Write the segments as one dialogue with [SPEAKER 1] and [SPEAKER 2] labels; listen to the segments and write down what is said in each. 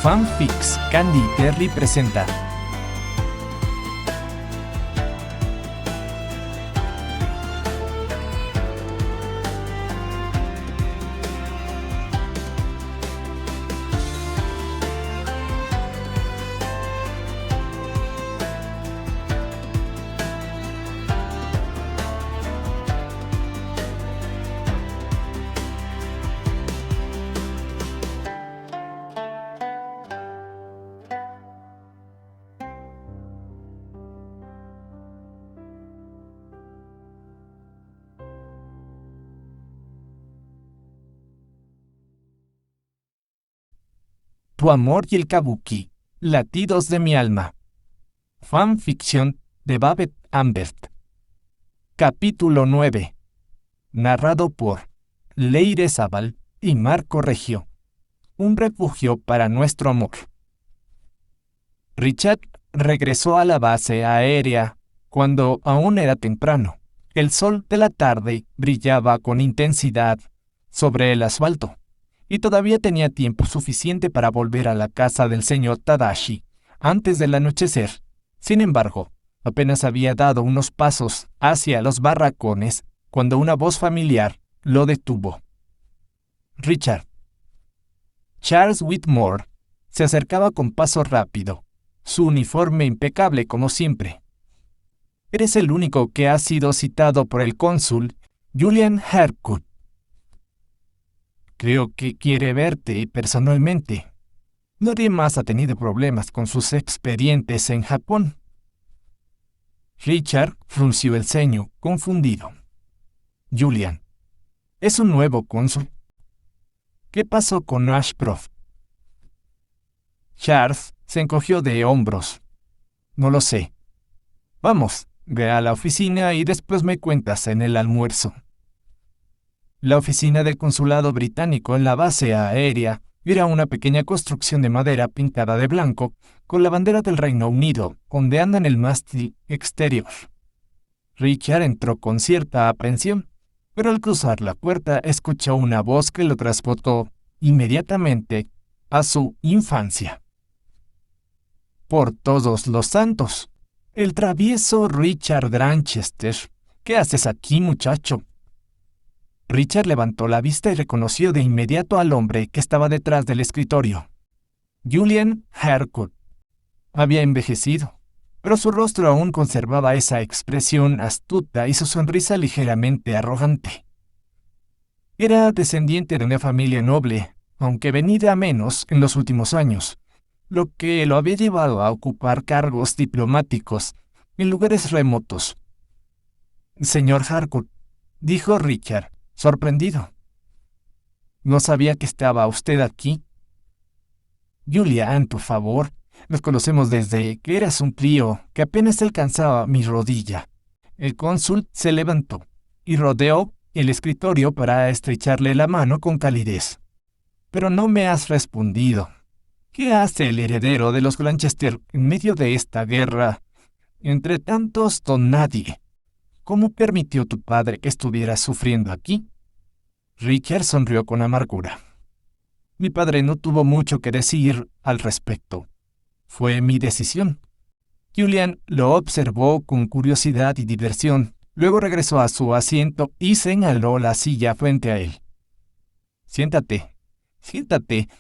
[SPEAKER 1] Fanfics Candy Terry presenta. Tu amor y el kabuki, latidos de mi alma. Fanfiction de Babette Ambert. Capítulo 9. Narrado por Leire Zabal y Marco Reggio. Un refugio para nuestro amor. Richard regresó a la base aérea cuando aún era temprano. El sol de la tarde brillaba con intensidad sobre el asfalto, y todavía tenía tiempo suficiente para volver a la casa del señor Tadashi antes del anochecer. Sin embargo, apenas había dado unos pasos hacia los barracones cuando una voz familiar lo detuvo. Richard. Charles Whitmore se acercaba con paso rápido, su uniforme impecable como siempre. Eres el único que ha sido citado por el cónsul Julian Harcourt. Creo que quiere verte personalmente. Nadie más ha tenido problemas con sus expedientes en Japón. Richard frunció el ceño, confundido. Julian, ¿es un nuevo cónsul? ¿Qué pasó con Ashcroft? Charles se encogió de hombros. No lo sé. Vamos, ve a la oficina y después me cuentas en el almuerzo. La oficina del consulado británico en la base aérea era una pequeña construcción de madera pintada de blanco con la bandera del Reino Unido ondeando en el mástil exterior. Richard entró con cierta aprensión, pero al cruzar la puerta escuchó una voz que lo transportó inmediatamente a su infancia. Por todos los santos, el travieso Richard Granchester. ¿Qué haces aquí, muchacho? Richard levantó la vista y reconoció de inmediato al hombre que estaba detrás del escritorio. Julian Harcourt. Había envejecido, pero su rostro aún conservaba esa expresión astuta y su sonrisa ligeramente arrogante. Era descendiente de una familia noble, aunque venida menos en los últimos años, lo que lo había llevado a ocupar cargos diplomáticos en lugares remotos. Señor Harcourt, dijo Richard, sorprendido. No sabía que estaba usted aquí. Julian, por favor, nos conocemos desde que eras un crío que apenas alcanzaba mi rodilla. El cónsul se levantó y rodeó el escritorio para estrecharle la mano con calidez. Pero no me has respondido. ¿Qué hace el heredero de los Granchester en medio de esta guerra entre tantos don nadie? ¿Cómo permitió tu padre que estuviera sufriendo aquí? Richard sonrió con amargura. Mi padre no tuvo mucho que decir al respecto. Fue mi decisión. Julian lo observó con curiosidad y diversión. Luego regresó a su asiento y señaló la silla frente a él. Siéntate.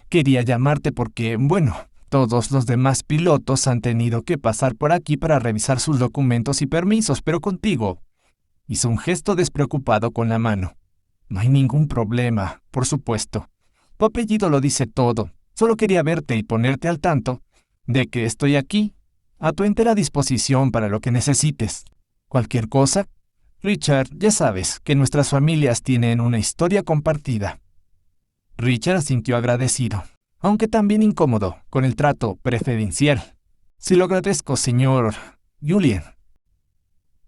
[SPEAKER 1] Quería llamarte porque, bueno, todos los demás pilotos han tenido que pasar por aquí para revisar sus documentos y permisos, pero contigo. Hizo un gesto despreocupado con la mano. No hay ningún problema, por supuesto. Tu apellido lo dice todo. Solo quería verte y ponerte al tanto de que estoy aquí, a tu entera disposición para lo que necesites. Cualquier cosa. Richard, ya sabes que nuestras familias tienen una historia compartida. Richard sintió agradecido, aunque también incómodo con el trato preferencial. Sí lo agradezco, señor Julian.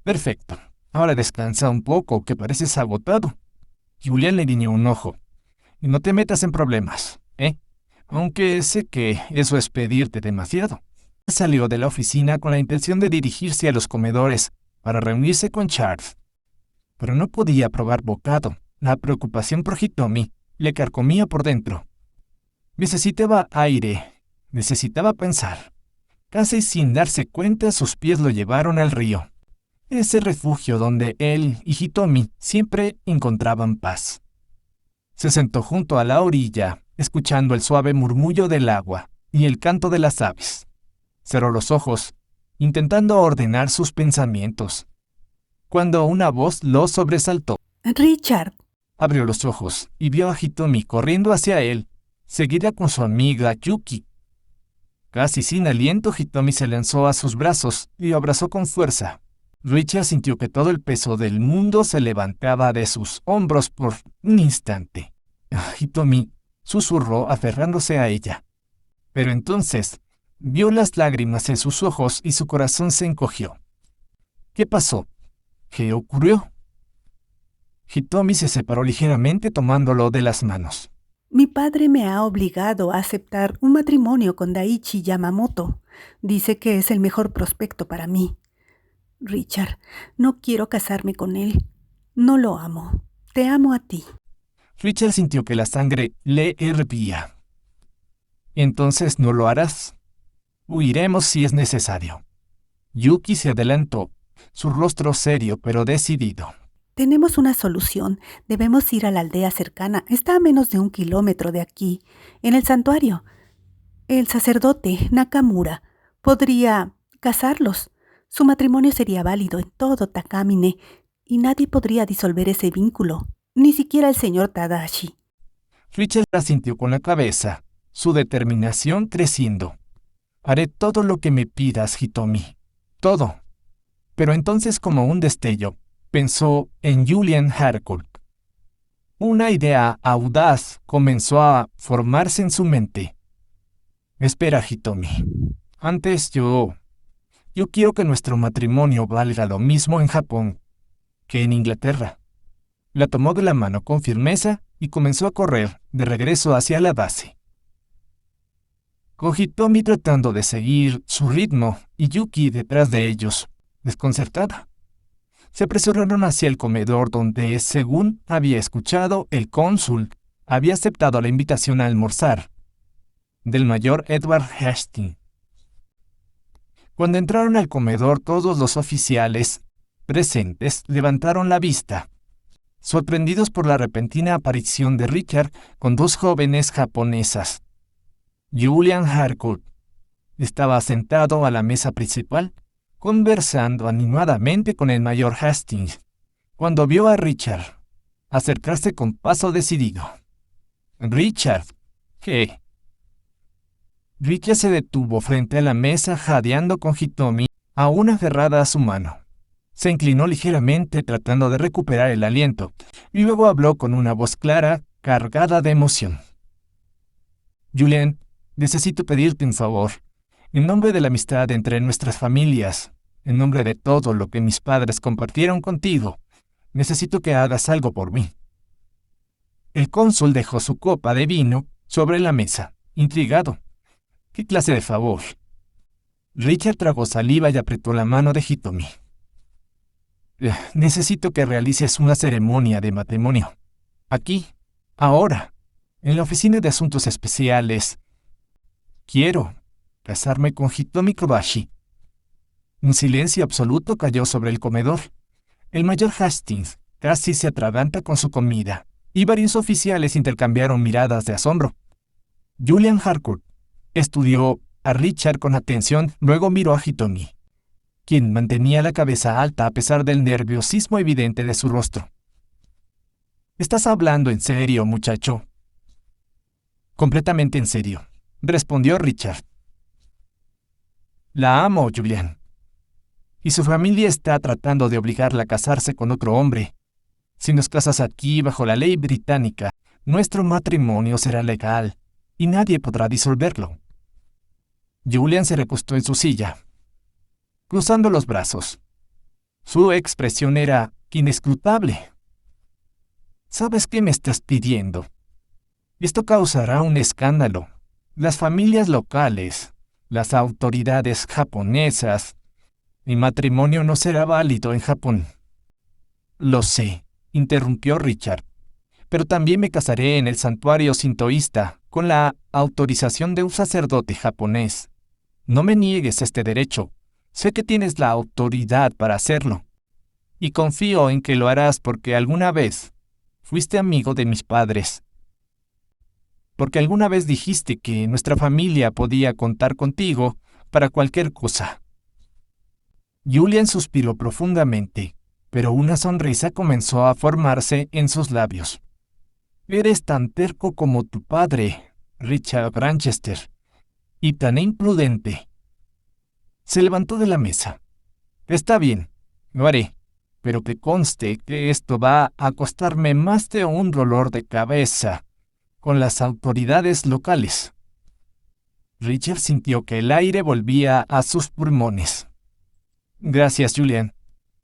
[SPEAKER 1] Perfecto. Ahora descansa un poco, que pareces agotado. Julian le guiñó un ojo. Y no te metas en problemas, ¿eh? Aunque sé que eso es pedirte demasiado. Salió de la oficina con la intención de dirigirse a los comedores para reunirse con Charles. Pero no podía probar bocado. La preocupación por Hitomi le carcomía por dentro. Necesitaba aire Necesitaba pensar. Casi sin darse cuenta, sus pies lo llevaron al río. Ese refugio donde él y Hitomi siempre encontraban paz. Se sentó junto a la orilla, escuchando el suave murmullo del agua y el canto de las aves. Cerró los ojos, intentando ordenar sus pensamientos, cuando una voz lo sobresaltó.
[SPEAKER 2] Richard.
[SPEAKER 1] Abrió los ojos y vio a Hitomi corriendo hacia él, seguida con su amiga Yuki. Casi sin aliento, Hitomi se lanzó a sus brazos y lo abrazó con fuerza. Richard sintió que todo el peso del mundo se levantaba de sus hombros por un instante. Hitomi susurró aferrándose a ella. Pero entonces vio las lágrimas en sus ojos y su corazón se encogió. ¿Qué pasó? ¿Qué ocurrió? Hitomi se separó ligeramente tomándolo de las manos.
[SPEAKER 2] Mi padre me ha obligado a aceptar un matrimonio con Daichi Yamamoto. Dice que es el mejor prospecto para mí. Richard, no quiero casarme con él. No lo amo. Te amo a ti.
[SPEAKER 1] Richard sintió que la sangre le hervía. Entonces no lo harás. Huiremos si es necesario. Yuki se adelantó, su rostro serio pero decidido.
[SPEAKER 2] Tenemos una solución. Debemos ir a la aldea cercana. Está a menos de 1 kilómetro de aquí, en el santuario. El sacerdote, Nakamura, podría casarlos. Su matrimonio sería válido en todo Takamine y nadie podría disolver ese vínculo, ni siquiera el señor Tadashi.
[SPEAKER 1] Richard asintió con la cabeza, su determinación creciendo. Haré todo lo que me pidas, Hitomi. Todo. Pero entonces, como un destello, pensó en Julian Harcourt. Una idea audaz comenzó a formarse en su mente. Espera, Hitomi. Antes yo quiero que nuestro matrimonio valga lo mismo en Japón que en Inglaterra. La tomó de la mano con firmeza y comenzó a correr de regreso hacia la base. Con Hitomi tratando de seguir su ritmo y Yuki detrás de ellos, desconcertada. Se apresuraron hacia el comedor donde, según había escuchado, el cónsul había aceptado la invitación a almorzar del mayor Edward Hastings. Cuando entraron al comedor, todos los oficiales presentes levantaron la vista, sorprendidos por la repentina aparición de Richard con 2 jóvenes japonesas. Julian Harcourt estaba sentado a la mesa principal, conversando animadamente con el mayor Hastings, cuando vio a Richard acercarse con paso decidido. «Richard, ¿qué?» Richard se detuvo frente a la mesa jadeando con Hitomi aún aferrada a su mano. Se inclinó ligeramente tratando de recuperar el aliento y luego habló con una voz clara, cargada de emoción. «Julian, necesito pedirte un favor. En nombre de la amistad entre nuestras familias, en nombre de todo lo que mis padres compartieron contigo, necesito que hagas algo por mí». El cónsul dejó su copa de vino sobre la mesa, intrigado. ¿Qué clase de favor? Richard tragó saliva y apretó la mano de Hitomi. Necesito que realices una ceremonia de matrimonio. Aquí, ahora, en la oficina de asuntos especiales. Quiero casarme con Hitomi Kobashi. Un silencio absoluto cayó sobre el comedor. El mayor Hastings casi se atraganta con su comida, y varios oficiales intercambiaron miradas de asombro. Julian Harcourt estudió a Richard con atención, luego miró a Hitomi, quien mantenía la cabeza alta a pesar del nerviosismo evidente de su rostro. ¿Estás hablando en serio, muchacho? Completamente en serio, respondió Richard. La amo, Julian. Y su familia está tratando de obligarla a casarse con otro hombre. Si nos casas aquí bajo la ley británica, nuestro matrimonio será legal y nadie podrá disolverlo. Julian se recostó en su silla, cruzando los brazos. Su expresión era inescrutable. ¿Sabes qué me estás pidiendo? Esto causará un escándalo. Las familias locales, las autoridades japonesas. Mi matrimonio no será válido en Japón. Lo sé, interrumpió Richard. pero también me casaré en el santuario sintoísta con la autorización de un sacerdote japonés. No me niegues este derecho. Sé que tienes la autoridad para hacerlo. Y confío en que lo harás porque alguna vez fuiste amigo de mis padres. Porque alguna vez dijiste que nuestra familia podía contar contigo para cualquier cosa. Julian suspiró profundamente, pero una sonrisa comenzó a formarse en sus labios. Eres tan terco como tu padre, Richard Granchester, y tan imprudente. Se levantó de la mesa. Está bien, lo haré, pero que conste que esto va a costarme más de un dolor de cabeza con las autoridades locales. Richard sintió que el aire volvía a sus pulmones. Gracias, Julian.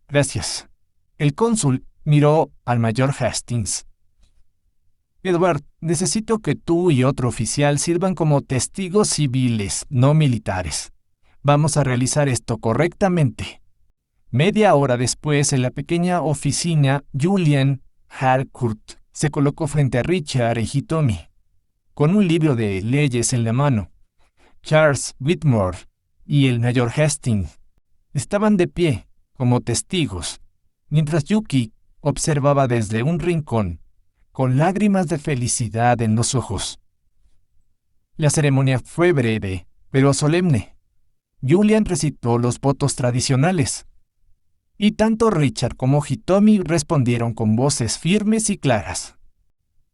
[SPEAKER 1] Gracias. El cónsul miró al mayor Hastings. Edward, necesito que tú y otro oficial sirvan como testigos civiles, no militares. Vamos a realizar esto correctamente. Media hora después, en la pequeña oficina, Julian Harcourt se colocó frente a Richard y Hitomi, con un libro de leyes en la mano. Charles Whitmore y el mayor Hastings estaban de pie, como testigos, mientras Yuki observaba desde un rincón, con lágrimas de felicidad en los ojos. La ceremonia fue breve, pero solemne. Julian recitó los votos tradicionales, y tanto Richard como Hitomi respondieron con voces firmes y claras.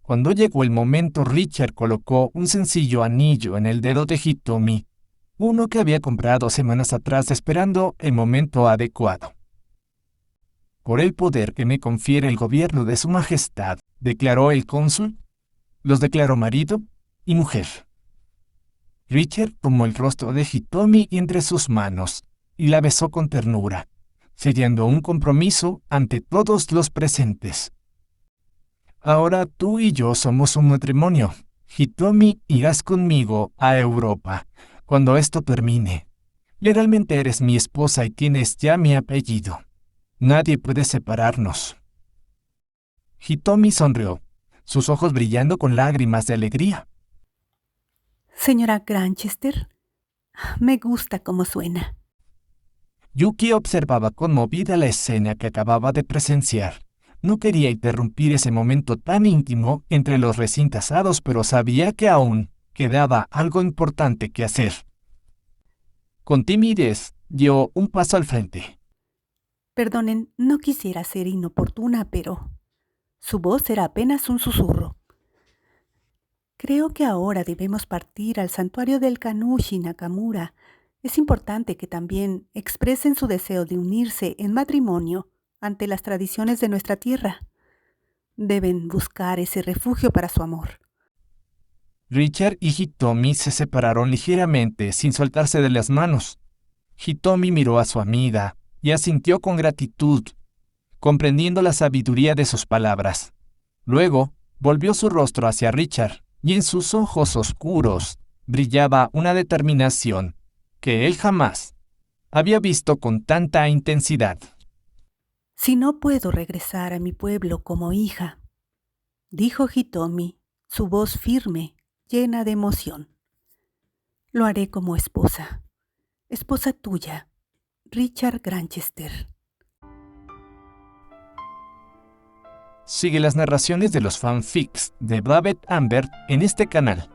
[SPEAKER 1] Cuando llegó el momento, Richard colocó un sencillo anillo en el dedo de Hitomi, uno que había comprado semanas atrás esperando el momento adecuado. Por el poder que me confiere el gobierno de su majestad, declaró el cónsul, los declaró marido y mujer. Richard tomó el rostro de Hitomi entre sus manos y la besó con ternura, sellando un compromiso ante todos los presentes. Ahora tú y yo somos un matrimonio. Hitomi, irás conmigo a Europa cuando esto termine. Legalmente eres mi esposa y tienes ya mi apellido. Nadie puede separarnos. Hitomi sonrió, sus ojos brillando con lágrimas de alegría.
[SPEAKER 2] Señora Granchester, me gusta cómo suena.
[SPEAKER 1] Yuki observaba conmovida la escena que acababa de presenciar. No quería interrumpir ese momento tan íntimo entre los recién casados, pero sabía que aún quedaba algo importante que hacer. Con timidez, dio un paso al frente.
[SPEAKER 2] Perdonen, no quisiera ser inoportuna, pero su voz era apenas un susurro. Creo que ahora debemos partir al santuario del Kanushi Nakamura. Es importante que también expresen su deseo de unirse en matrimonio ante las tradiciones de nuestra tierra. Deben buscar ese refugio para su amor.
[SPEAKER 1] Richard y Hitomi se separaron ligeramente sin soltarse de las manos. Hitomi miró a su amiga y asintió con gratitud, comprendiendo la sabiduría de sus palabras. Luego, volvió su rostro hacia Richard, y en sus ojos oscuros brillaba una determinación que él jamás había visto con tanta intensidad.
[SPEAKER 2] Si no puedo regresar a mi pueblo como hija, dijo Hitomi, su voz firme, llena de emoción. Lo haré como esposa tuya, Richard Granchester.
[SPEAKER 1] Sigue las narraciones de los fanfics de Babette Ambert en este canal.